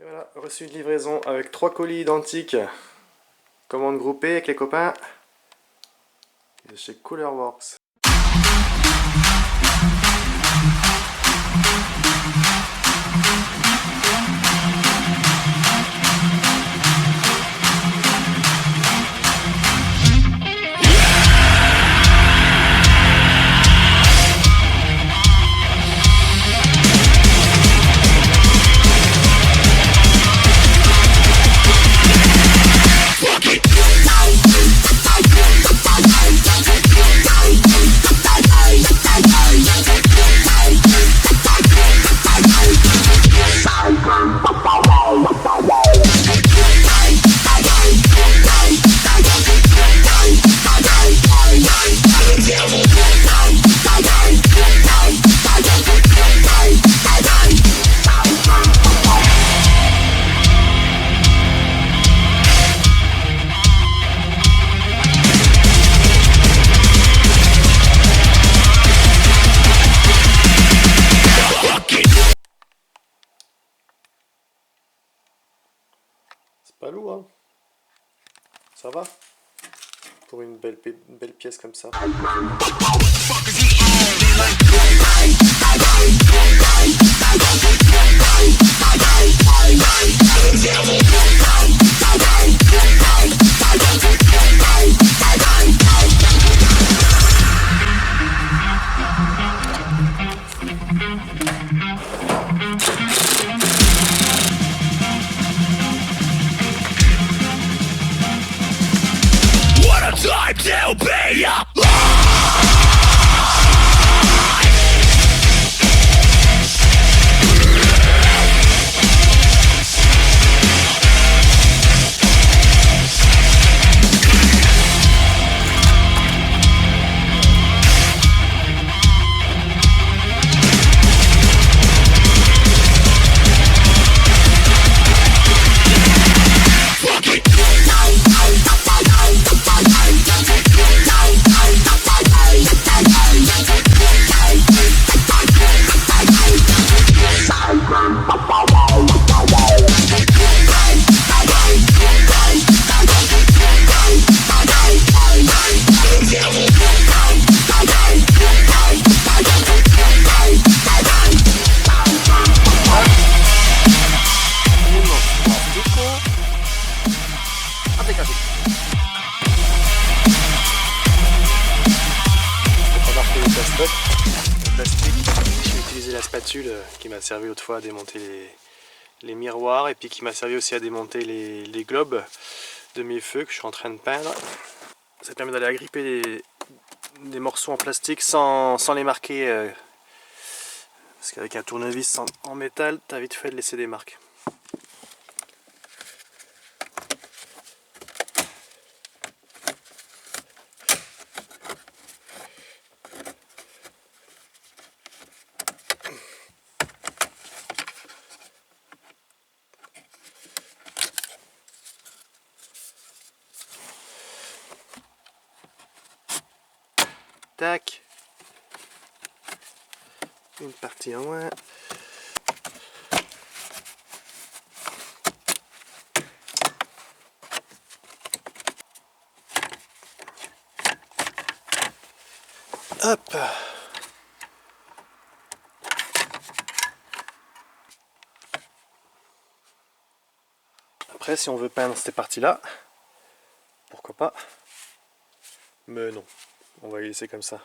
Et voilà, reçu une livraison avec 3 colis identiques. Commande groupée avec les copains. De chez Coolerworks. C'est pas lourd, hein? Ça va? Pour une belle pièce comme ça. Time to be alive. Le plastique, j'ai utilisé la spatule qui m'a servi autrefois à démonter les miroirs et puis qui m'a servi aussi à démonter les globes de mes feux que je suis en train de peindre. Ça permet d'aller agripper des morceaux en plastique sans les marquer parce qu'avec un tournevis en métal, t'as vite fait de laisser des marques. Tac, une partie en moins. Hop. Après, si on veut peindre ces parties-là, pourquoi pas? Mais non, on va y laisser comme ça.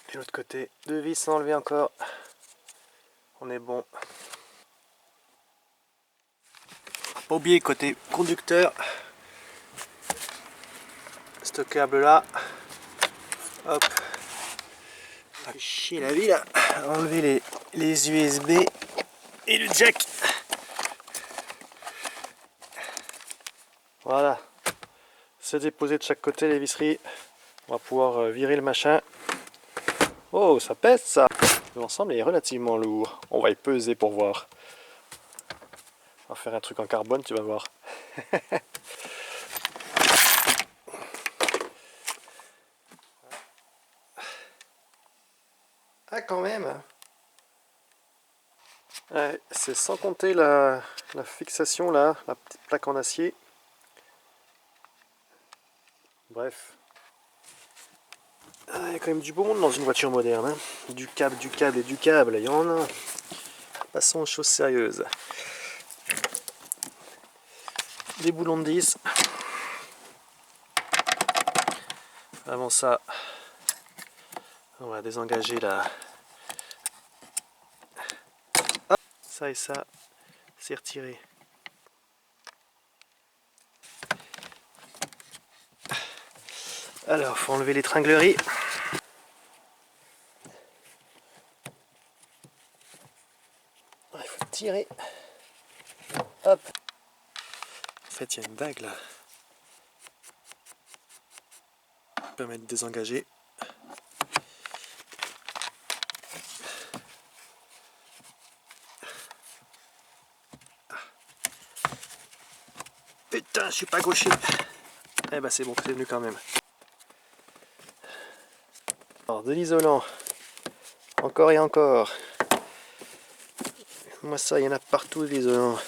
Et l'autre côté, 2 vis à enlever encore. On est bon. Pas oublier côté conducteur. Ce câble là. Hop. Ça fait chier la vie là. Enlever les USB et le jack. Voilà. C'est déposé de chaque côté les visseries. On va pouvoir virer le machin. Oh, ça pèse ça. L'ensemble est relativement lourd. On va y peser pour voir. va faire un truc en carbone, tu vas voir. Ah, quand même. Ouais, c'est sans compter la fixation là, la petite plaque en acier. Bref. Ah, il y a quand même du beau monde dans une voiture moderne. Hein. Du câble et du câble, il y en a. Passons aux choses sérieuses. Des boulons de 10. Avant ça, on va désengager la... Hop, ça et ça, c'est retiré. Alors, faut enlever l'étranglerie. Il faut tirer. Hop. En fait, il y a une dague là. Ça permet de désengager. Putain, je suis pas gaucher. Eh ben c'est bon, c'est venu quand même. Alors, de l'isolant. Encore et encore. Moi ça, il y en a partout de l'isolant.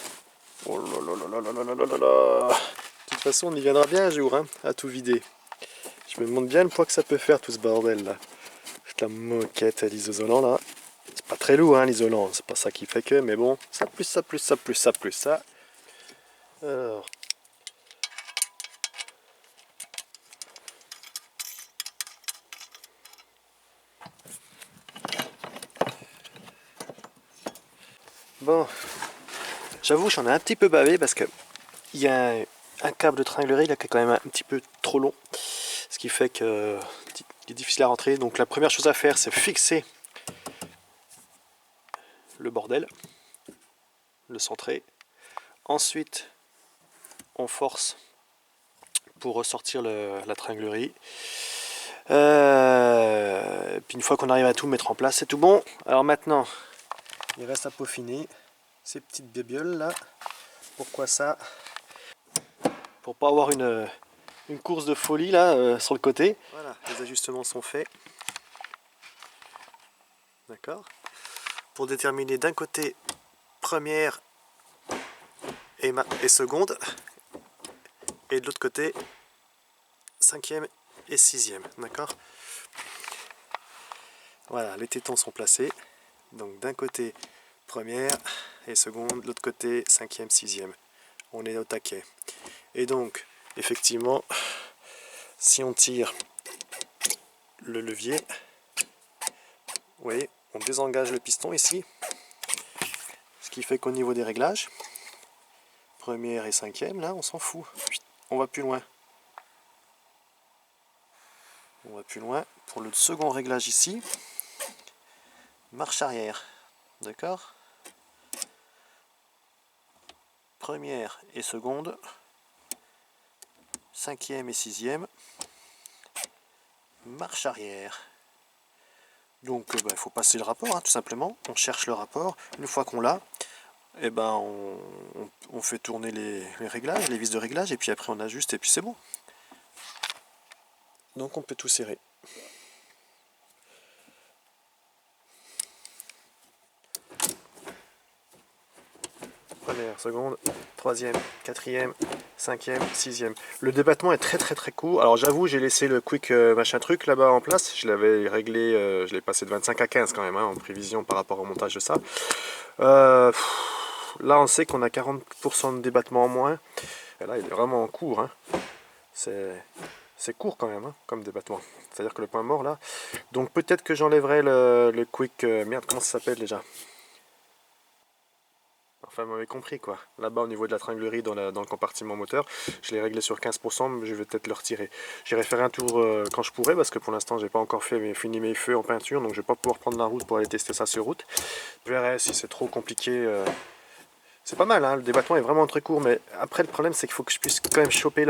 Oh là là là là là là là là. De toute façon, on y viendra bien un jour, hein, à tout vider. Je me demande bien le poids que ça peut faire tout ce bordel là. Toute la moquette à l'isolant là. C'est pas très lourd hein, l'isolant, c'est pas ça qui fait que, mais bon, ça plus ça plus ça plus ça plus ça. Alors. Bon, j'avoue j'en ai un petit peu bavé parce que il y a un câble de tringlerie là qui est quand même un petit peu trop long. Ce qui fait que il est difficile à rentrer. Donc la première chose à faire c'est fixer le bordel, le centrer. Ensuite on force pour ressortir la tringlerie. Puis une fois qu'on arrive à tout mettre en place, c'est tout bon. Alors maintenant, il reste à peaufiner ces petites bébioles là. Pourquoi ça? Pour pas avoir une course de folie là sur le côté. Voilà, les ajustements sont faits. D'accord. Pour déterminer d'un côté première et seconde, et de l'autre côté cinquième et sixième. D'accord. Voilà, les tétons sont placés. Donc d'un côté première et seconde, de l'autre côté cinquième, sixième. On est au taquet. Et donc effectivement, si on tire le levier, vous voyez, on désengage le piston ici. Ce qui fait qu'au niveau des réglages, première et cinquième, là on s'en fout. On va plus loin. On va plus loin. Pour le second réglage ici, marche arrière. D'accord? Première et seconde, cinquième et sixième, marche arrière. Donc il faut passer le rapport, hein, tout simplement. On cherche le rapport. Une fois qu'on l'a, eh ben, on fait tourner les réglages, les vis de réglage, et puis après on ajuste et puis c'est bon. Donc on peut tout serrer. Première, seconde, troisième, quatrième, cinquième, sixième. Le débattement est très court. Alors j'avoue, j'ai laissé le quick machin truc là-bas en place. Je l'avais réglé, je l'ai passé de 25 à 15 quand même, hein, en prévision par rapport au montage de ça. Là on sait qu'on a 40% de débattement en moins. Et là il est vraiment en cours. Hein. C'est court quand même, hein, comme débattement. C'est-à-dire que le point mort là. Donc peut-être que j'enlèverai le quick. Merde, comment ça s'appelle déjà? Enfin, vous m'avez compris quoi. Là-bas, au niveau de la tringlerie dans le compartiment moteur, je l'ai réglé sur 15%, mais je vais peut-être le retirer. J'irai faire un tour quand je pourrai, parce que pour l'instant, j'ai pas encore fini mes feux en peinture, donc je vais pas pouvoir prendre la route pour aller tester ça sur route. Je verrai si c'est trop compliqué. C'est pas mal, hein, le débattement est vraiment très court, mais après, le problème, c'est qu'il faut que je puisse quand même choper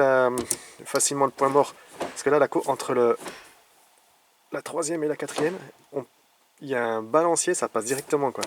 facilement le point mort. Parce que là, entre la troisième et la quatrième, il y a un balancier, ça passe directement, quoi.